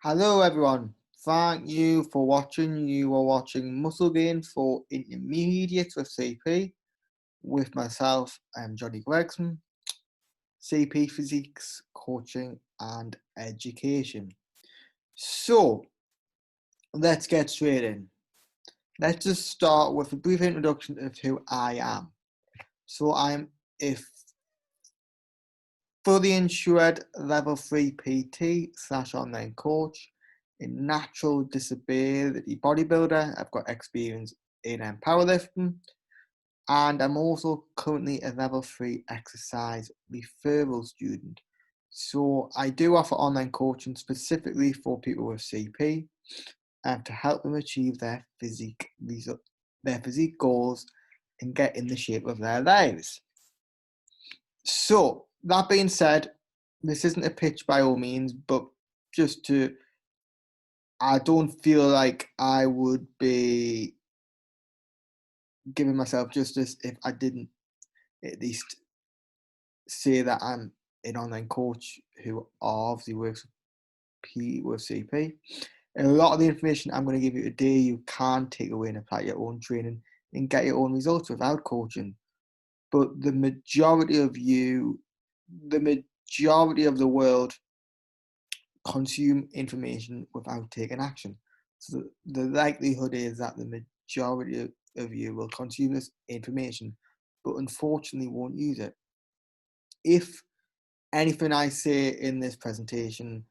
Hello everyone, thank you for watching. You are watching Muscle Gain for Intermediates with CP with myself, Johnny Gregson, CP Physiques, Coaching and Education. So let's get straight in. Let's just start with a brief introduction of who I am. So I'm a fully insured level 3 PT/online coach in natural disability bodybuilder. I've got experience in powerlifting, and I'm also currently a level 3 exercise referral student. So I do offer online coaching specifically for people with CP and to help them achieve their physique goals and get in the shape of their lives. So that being said, this isn't a pitch by all means, but I don't feel like I would be giving myself justice if I didn't at least say that I'm an online coach who obviously works with CP. And a lot of the information I'm going to give you today, you can take away and apply your own training and get your own results without coaching. But the majority of the world consume information without taking action. So the likelihood is that the majority of you will consume this information, but unfortunately won't use it. If anything I say in this presentation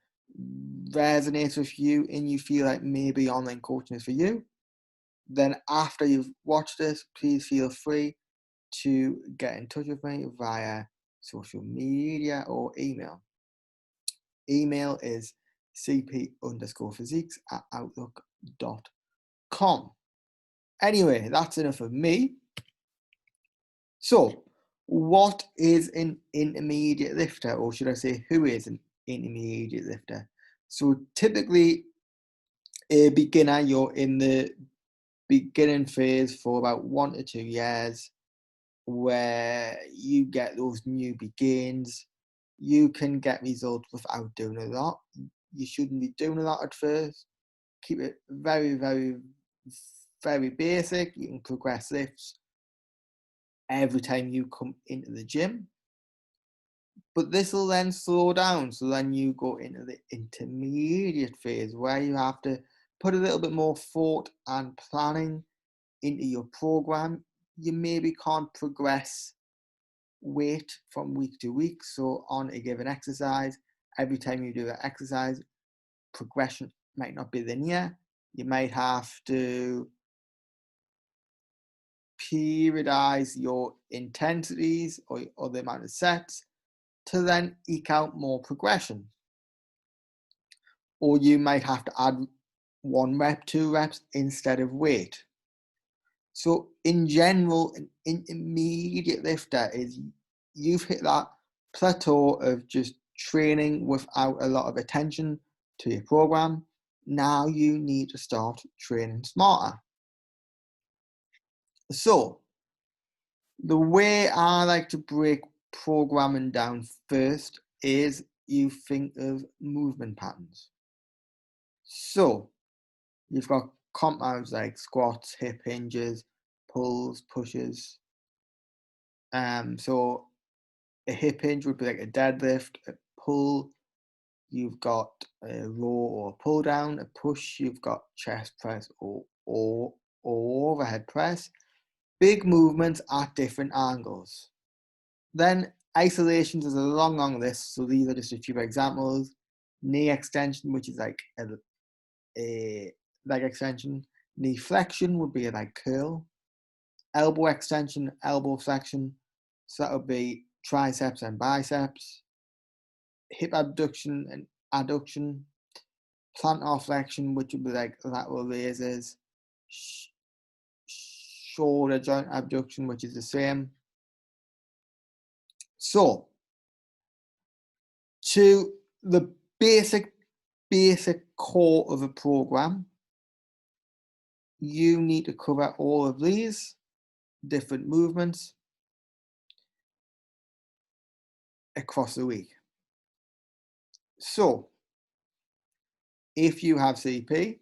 resonates with you and you feel like maybe online coaching is for you, then after you've watched this, please feel free to get in touch with me via social media or email. Email is cp_physiques@outlook.com. Anyway, that's enough of me. So, what is an intermediate lifter, or should I say, who is an intermediate lifter? So, typically, a beginner, you're in the beginning phase for about 1 to 2 years, where you get those newbie gains. You can get results without doing a lot. You shouldn't be doing a lot at first. Keep it very, very, very basic. You can progress lifts every time you come into the gym. But this will then slow down. So then you go into the intermediate phase where you have to put a little bit more thought and planning into your program. You maybe can't progress weight from week to week. So on a given exercise, every time you do that exercise, progression might not be linear. You might have to periodize your intensities or the amount of sets to then eke out more progression. Or you might have to add 1 rep, 2 reps instead of weight. So in general, an intermediate lifter is you've hit that plateau of just training without a lot of attention to your program. Now you need to start training smarter. So the way I like to break programming down first is you think of movement patterns. So you've got compounds like squats, hip hinges, pulls, pushes. So a hip hinge would be like a deadlift. A pull, you've got a row or a pull down. A push, you've got chest press or overhead press. Big movements at different angles. Then isolations is a long list. So these are just a few examples. Knee extension, which is like a leg extension. Knee flexion would be a like curl. Elbow extension, elbow flexion. So that would be triceps and biceps. Hip abduction and adduction. Plantar flexion, which would be like lateral raises. Shoulder joint abduction, which is the same. So, to the basic core of a program, you need to cover all of these different movements across the week. So, If you have CP,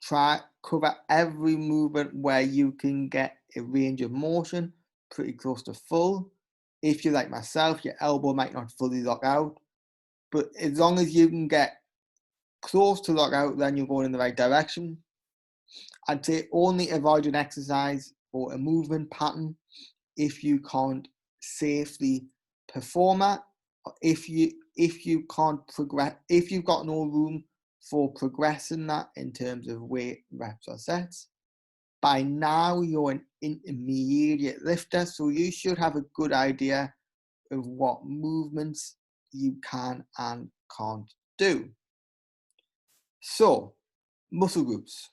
try cover every movement where you can get a range of motion pretty close to full. If you're like myself, your elbow might not fully lock out, but as long as you can get close to lock out, then you're going in the right direction. I'd say only avoid an exercise or a movement pattern if you can't safely perform it, or if you can't progress, if you've got no room for progressing that in terms of weight, reps, or sets. By now, you're an intermediate lifter, so you should have a good idea of what movements you can and can't do. So, muscle groups.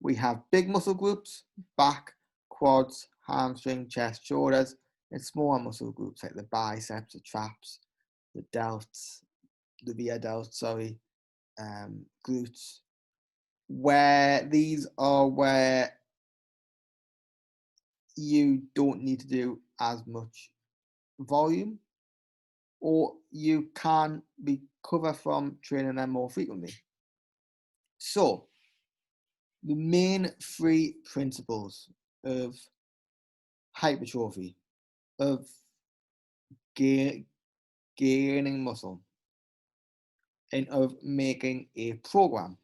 We have big muscle groups, back, quads, hamstring, chest, shoulders, and smaller muscle groups like the biceps, the traps, the delts, the VIA delts, glutes, where these are where you don't need to do as much volume, or you can recover from training them more frequently. So, the main three principles of hypertrophy, of gaining muscle, and of making a program.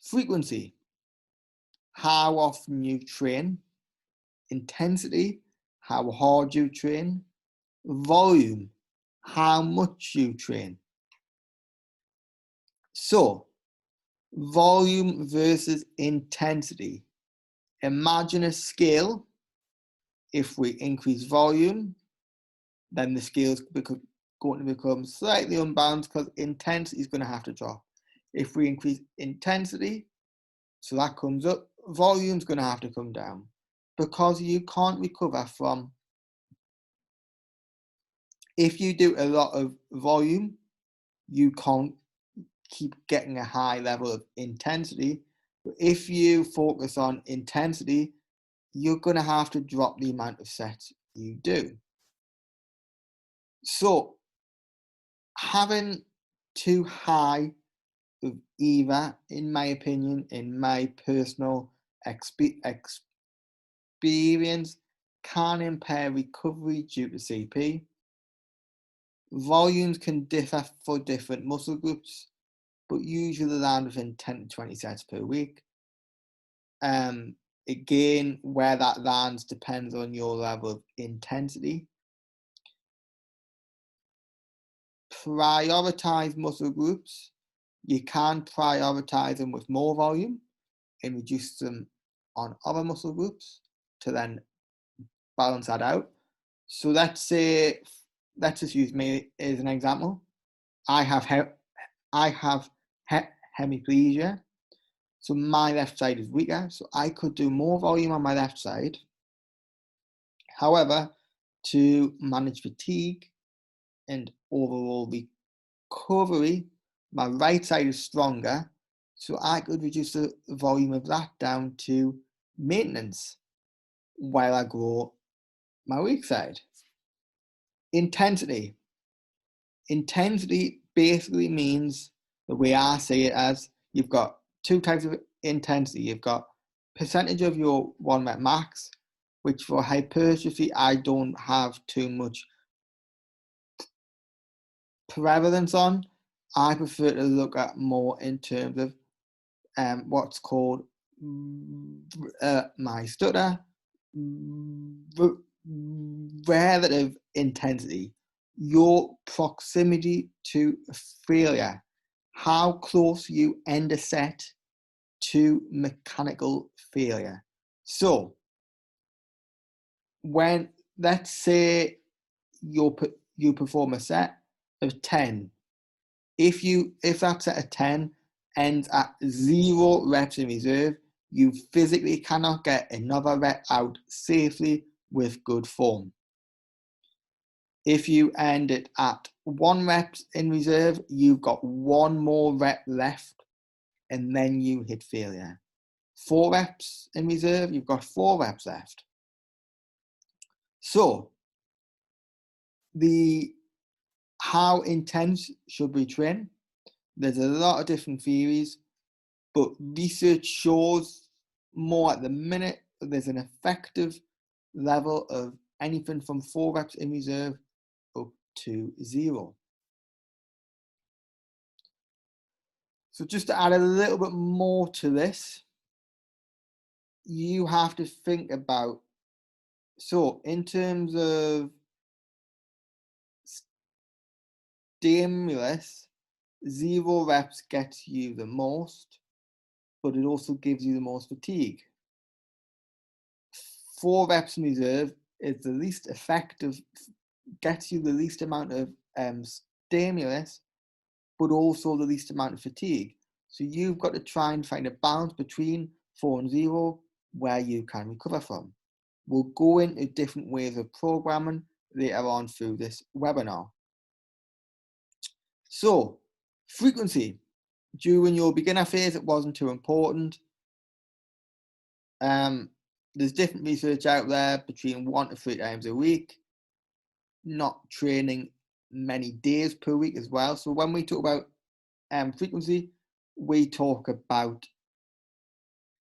Frequency, how often you train. Intensity, how hard you train. Volume, how much you train. So, volume versus intensity. Imagine a scale. If we increase volume, then the scale is going to become slightly unbalanced because intensity is going to have to drop. If we increase intensity, so that comes up, volume is going to have to come down, because you can't recover from, if you do a lot of volume, you can't keep getting a high level of intensity. But if you focus on intensity, you're going to have to drop the amount of sets you do. So having too high of either, in my opinion, in my personal experience, can impair recovery due to CP. Volumes can differ for different muscle groups, but usually land within 10 to 20 sets per week. Again, where that lands depends on your level of intensity. Prioritize muscle groups. You can prioritize them with more volume and reduce them on other muscle groups to then balance that out. So let's just use me as an example. I have hemiplegia, so my left side is weaker, so I could do more volume on my left side. However, to manage fatigue and overall recovery, my right side is stronger, so I could reduce the volume of that down to maintenance while I grow my weak side. Intensity. Intensity basically means, the way I say it, as you've got two types of intensity. You've got percentage of your 1 rep max, which for hypertrophy I don't have too much prevalence on. I prefer to look at more in terms of what's called my stutter, relative intensity, your proximity to failure, how close you end a set to mechanical failure. So when, let's say you perform a set of 10, if that set of 10 ends at 0 reps in reserve, you physically cannot get another rep out safely with good form. If you end it at 1 rep in reserve, you've got 1 more rep left, and then you hit failure. 4 reps in reserve, you've got 4 reps left. So, how intense should we train? There's a lot of different theories, but research shows more at the minute there's an effective level of anything from 4 reps in reserve up to 0. So just to add a little bit more to this, you have to think about, so in terms of stimulus, 0 reps gets you the most, but it also gives you the most fatigue. 4 reps in reserve is the least effective, gets you the least amount of stimulus, but also the least amount of fatigue. So you've got to try and find a balance between 4 and 0 where you can recover from. We'll go into different ways of programming later on through this webinar. So, frequency. During your beginner phase, it wasn't too important. There's different research out there between 1 to 3 times a week, not training many days per week as well. So when we talk about frequency, we talk about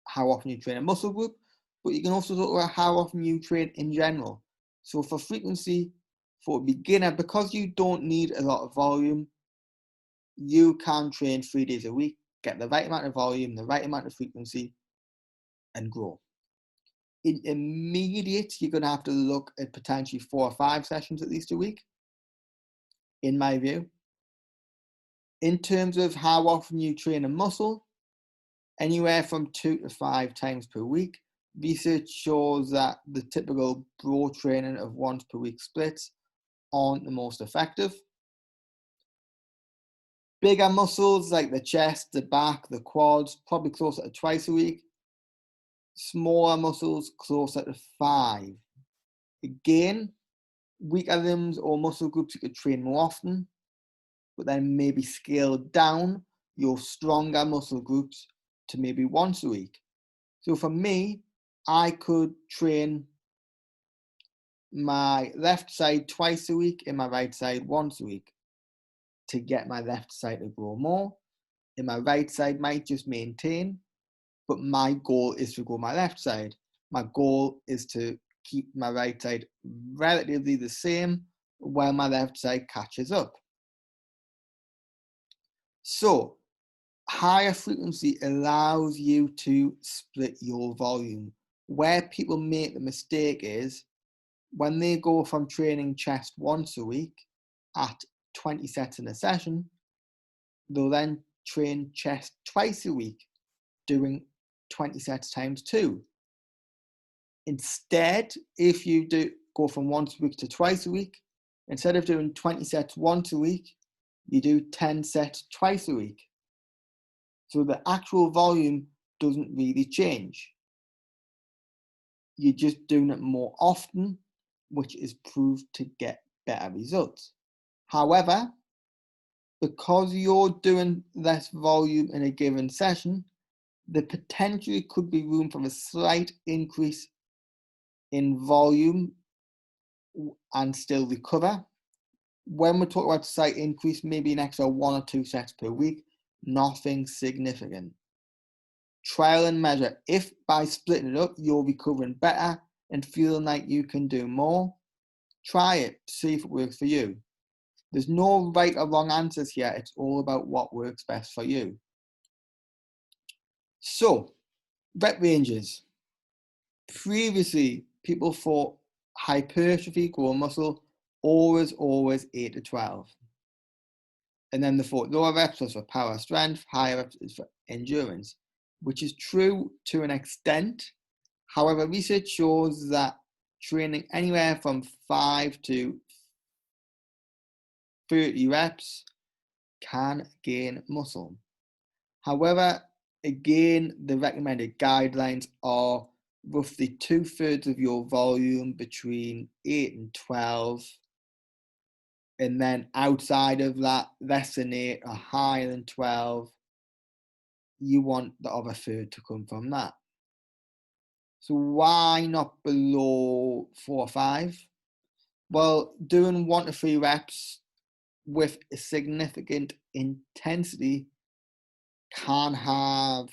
how often you train a muscle group, but you can also talk about how often you train in general. So for frequency, for a beginner, because you don't need a lot of volume, you can train 3 days a week, get the right amount of volume, the right amount of frequency, and grow. In intermediate, you're going to have to look at potentially 4 or 5 sessions at least a week, in my view. In terms of how often you train a muscle, anywhere from 2 to 5 times per week. Research shows that the typical broad training of once per week splits aren't the most effective. Bigger muscles like the chest, the back, the quads, probably closer to twice a week. Smaller muscles closer to 5. Again, weaker limbs or muscle groups you could train more often, but then maybe scale down your stronger muscle groups to maybe once a week. So for me, I could train my left side twice a week and my right side once a week to get my left side to grow more. And my right side might just maintain, but my goal is to grow my left side. My goal is to keep my right side relatively the same while my left side catches up. So higher frequency allows you to split your volume. Where people make the mistake is when they go from training chest once a week at 20 sets in a session, they'll then train chest twice a week, doing 20 sets times 2. Instead, if you go from once a week to twice a week, instead of doing 20 sets once a week, you do 10 sets twice a week. So the actual volume doesn't really change. You're just doing it more often, which is proved to get better results. However, because you're doing less volume in a given session, there potentially could be room for a slight increase in volume and still recover. When we talk about slight increase, maybe an extra 1 or 2 sets per week, nothing significant. Trial and measure. If by splitting it up, you're recovering better and feeling like you can do more, try it, see if it works for you. There's no right or wrong answers here. It's all about what works best for you. So, rep ranges. Previously, people thought hypertrophy, growing muscle, always 8 to 12. And then they thought lower reps was for power strength, higher reps is for endurance, which is true to an extent. However, research shows that training anywhere from 5 to 30 reps can gain muscle. However, again, the recommended guidelines are roughly 2/3 of your volume between 8 and 12. And then outside of that, less than 8 or higher than 12, you want the other third to come from that. So why not below 4 or 5? Well, doing 1 to 3 reps with a significant intensity can have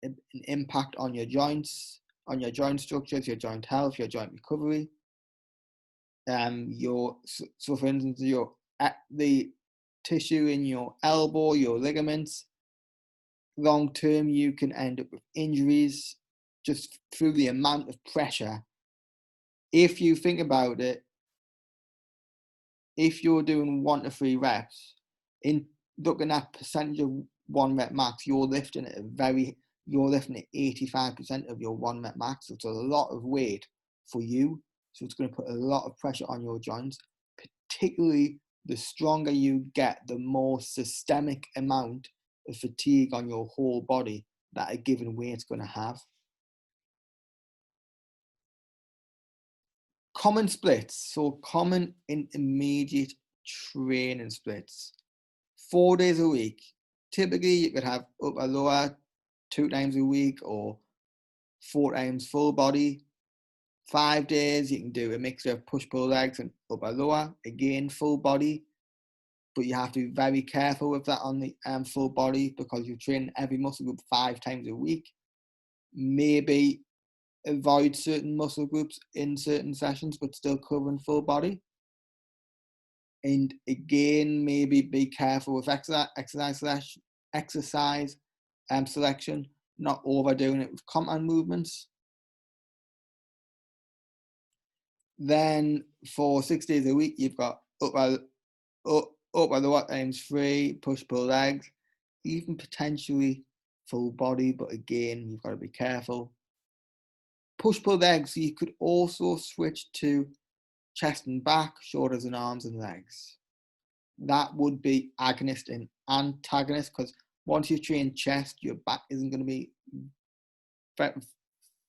an impact on your joints, on your joint structures, your joint health, your joint recovery. So for instance, the tissue in your elbow, your ligaments, long term you can end up with injuries just through the amount of pressure. If you think about it, if you're doing 1 to 3 reps, in looking at percentage of 1 rep max, you're lifting at 85% of your 1 rep max. So it's a lot of weight for you. So it's going to put a lot of pressure on your joints, particularly the stronger you get, the more systemic amount of fatigue on your whole body that a given weight's going to have. Common splits, so common intermediate training splits. 4 days a week. Typically, you could have upper lower 2 times a week or 4 times full body. 5 days, you can do a mixture of push-pull legs and upper lower, again full body. But you have to be very careful with that on the full body because you train every muscle group 5 times a week. Maybe avoid certain muscle groups in certain sessions, but still covering full body. And again, maybe be careful with exercise selection, not overdoing it with compound movements. Then for 6 days a week, you've got upper lower times 3, push-pull legs, even potentially full body, but again, you've got to be careful. Push-pull legs, you could also switch to chest and back, shoulders and arms and legs. That would be agonist and antagonist, because once you train chest, your back isn't going to be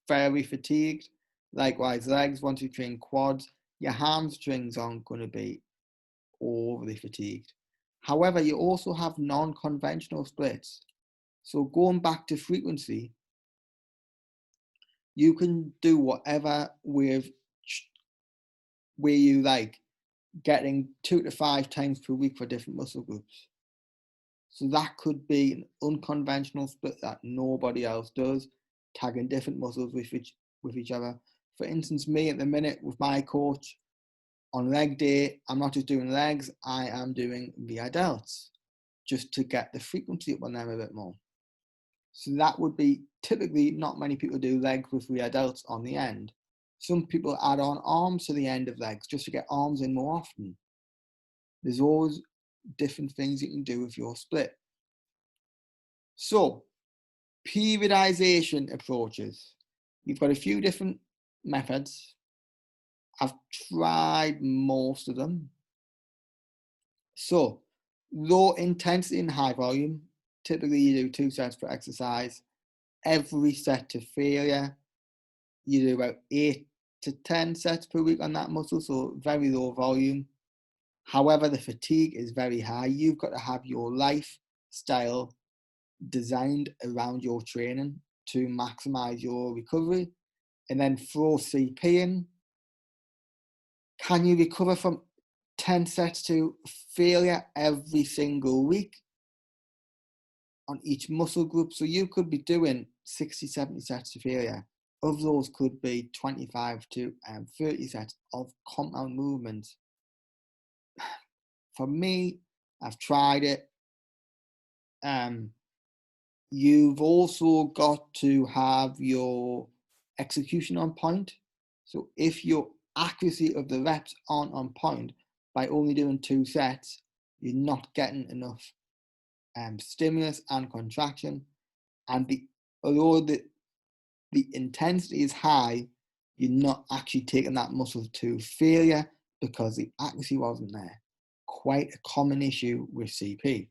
very fatigued. Likewise, legs, once you train quads, your hamstrings aren't going to be overly fatigued. However, you also have non-conventional splits. So going back to frequency, you can do whatever with where you like, getting 2 to 5 times per week for different muscle groups. So that could be an unconventional split that nobody else does, tagging different muscles with each other. For instance, me at the minute with my coach, on leg day, I'm not just doing legs, I am doing VI delts just to get the frequency up on them a bit more. So that would be typically, not many people do legs with VI delts on the end. Some people add on arms to the end of legs just to get arms in more often. There's always different things you can do with your split. So, periodization approaches. You've got a few different methods. I've tried most of them. So, low intensity and high volume. Typically, you do 2 sets per exercise. Every set to failure. You do about 8 to 10 sets per week on that muscle, so very low volume. However, the fatigue is very high. You've got to have your lifestyle designed around your training to maximize your recovery. And then throw CP in. Can you recover from 10 sets to failure every single week on each muscle group? So you could be doing 60, 70 sets to failure. Of those could be 25 to 30 sets of compound movements. For me, I've tried it. You've also got to have your execution on point. So if your accuracy of the reps aren't on point, by only doing 2 sets, you're not getting enough stimulus and contraction. And although the intensity is high, you're not actually taking that muscle to failure because the accuracy wasn't there. Quite a common issue with CP.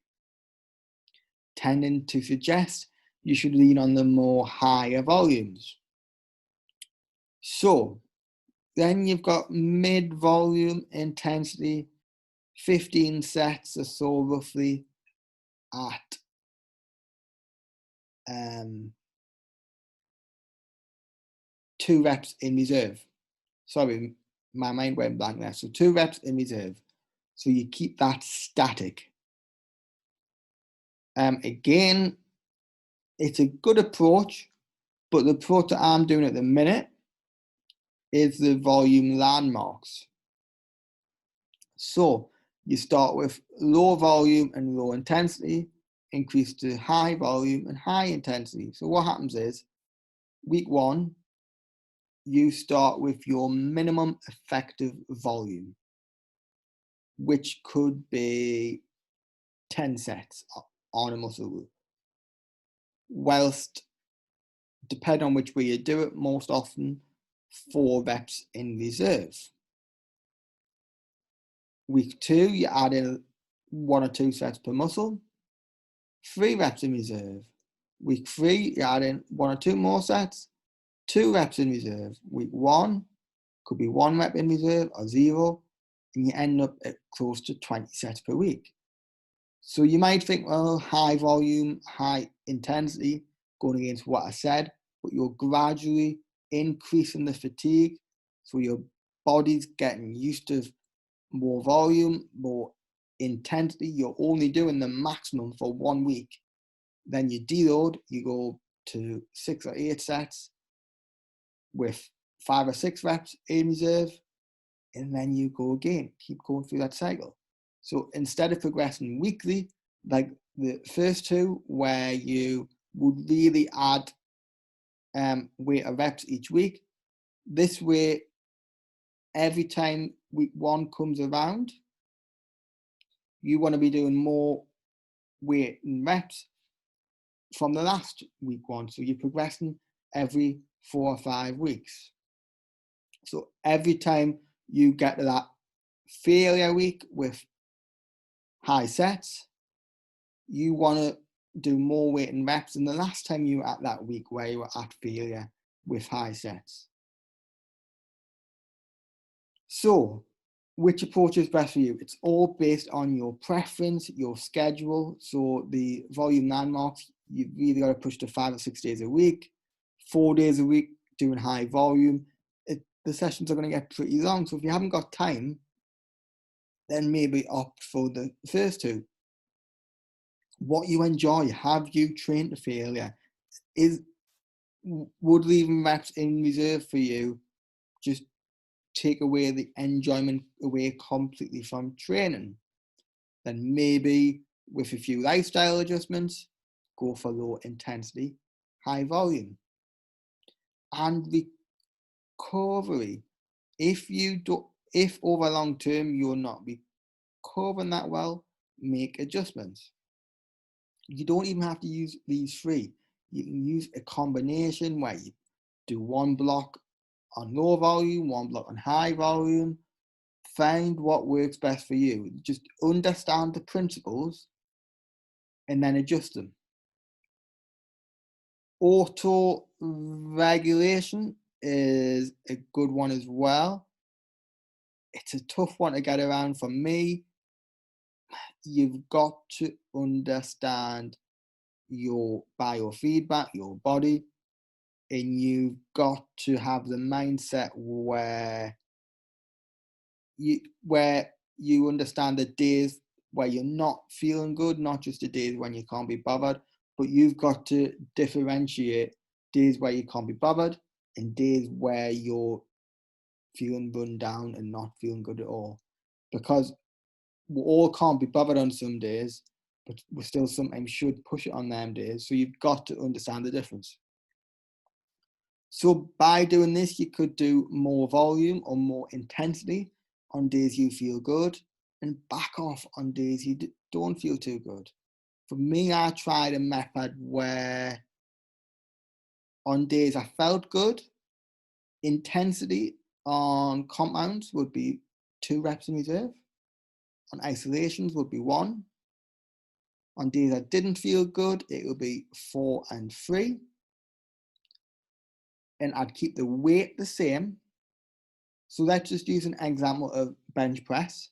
Tending to suggest you should lean on the more higher volumes. So then you've got mid-volume intensity, 15 sets or so roughly at 2 reps in reserve. Sorry, my mind went blank there. So 2 reps in reserve. So you keep that static. Again, it's a good approach, but the approach that I'm doing at the minute is the volume landmarks. So you start with low volume and low intensity, increase to high volume and high intensity. So what happens is, week 1, you start with your minimum effective volume, which could be 10 sets on a muscle group. Whilst, depending on which way you do it, most often 4 reps in reserve. Week 2, you add in 1 or 2 sets per muscle, 3 reps in reserve. Week 3, you add in 1 or 2 more sets, 2 reps in reserve. Week 1 could be 1 rep in reserve or 0, and you end up at close to 20 sets per week. So you might think, well, high volume, high intensity, going against what I said, but you're gradually increasing the fatigue. So your body's getting used to more volume, more intensity. You're only doing the maximum for 1 week. Then you deload, you go to 6 or 8 sets with 5 or 6 reps in reserve, and then you go again, keep going through that cycle. So instead of progressing weekly, like the first 2, where you would really add weight of reps each week, this way, every time week 1 comes around, you want to be doing more weight and reps from the last week 1. So you're progressing every 4 or 5 weeks. So every time you get to that failure week with high sets, you want to do more weight and reps than the last time you were at that week where you were at failure with high sets. So, which approach is best for you? It's all based on your preference, your schedule. So the volume landmarks, you've really got to push to 5 or 6 days a week, 4 days a week doing high volume. The sessions are going to get pretty long. So if you haven't got time, then maybe opt for the first 2. What you enjoy, have you trained to failure? Would leaving reps in reserve for you just take away the enjoyment away completely from training? Then maybe with a few lifestyle adjustments, go for low intensity, high volume. And recovery, if over long term you're not recovering that well, make adjustments. You don't even have to use these 3. You can use a combination where you do 1 block on low volume, 1 block on high volume. Find what works best for you. Just understand the principles and then adjust them. Auto regulation is a good one as well. It's a tough one to get around for me. You've got to understand your biofeedback, your body, and you've got to have the mindset where you understand the days where you're not feeling good, not just the days when you can't be bothered, but you've got to differentiate days where you can't be bothered and days where you're feeling run down and not feeling good at all. Because we all can't be bothered on some days, but we still sometimes should push it on them days. So you've got to understand the difference. So by doing this, you could do more volume or more intensity on days you feel good and back off on days you don't feel too good. For me, I tried a method where on days I felt good, intensity on compounds would be 2 reps in reserve. On isolations would be 1. On days I didn't feel good, it would be 4 and 3. And I'd keep the weight the same. So let's just use an example of bench press.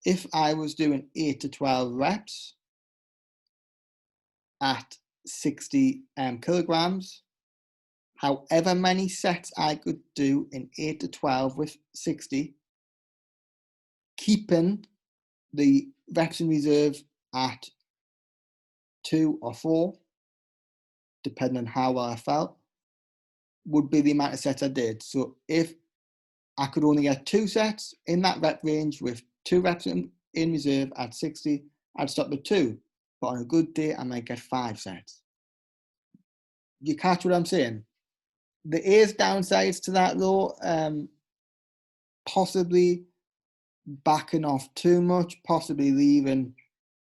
If I was doing 8 to 12 reps at 60 kilograms, however many sets I could do in 8 to 12 with 60, keeping the reps in reserve at 2 or 4, depending on how well I felt, would be the amount of sets I did. So if I could only get 2 sets in that rep range with 2 reps in reserve at 60, I'd stop at 2. But on a good day, I might get 5 sets. You catch what I'm saying? There is downsides to that though. Possibly backing off too much, possibly leaving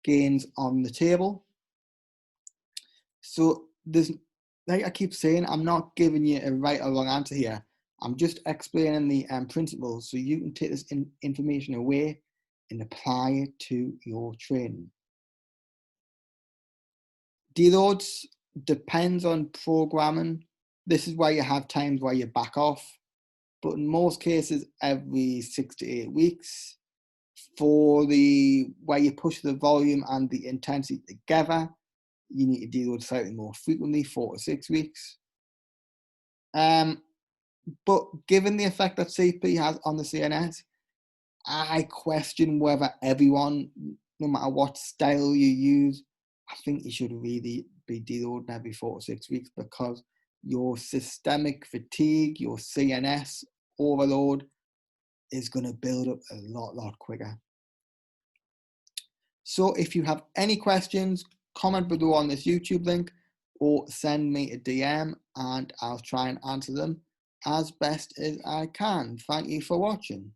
gains on the table. So there's, like I keep saying, I'm not giving you a right or wrong answer here. I'm just explaining the principles so you can take this information away and apply it to your training. Deloads depends on programming. This is why you have times where you back off, but in most cases, every 6 to 8 weeks. For the where you push the volume and the intensity together, you need to deload slightly more frequently, 4 to 6 weeks. But given the effect that CP has on the CNS, I question whether everyone, no matter what style you use, I think you should really be deloading every 4 to 6 weeks, because your systemic fatigue, your CNS overload is going to build up a lot quicker. So if you have any questions, comment below on this YouTube link or send me a DM and I'll try and answer them as best as I can. Thank you for watching.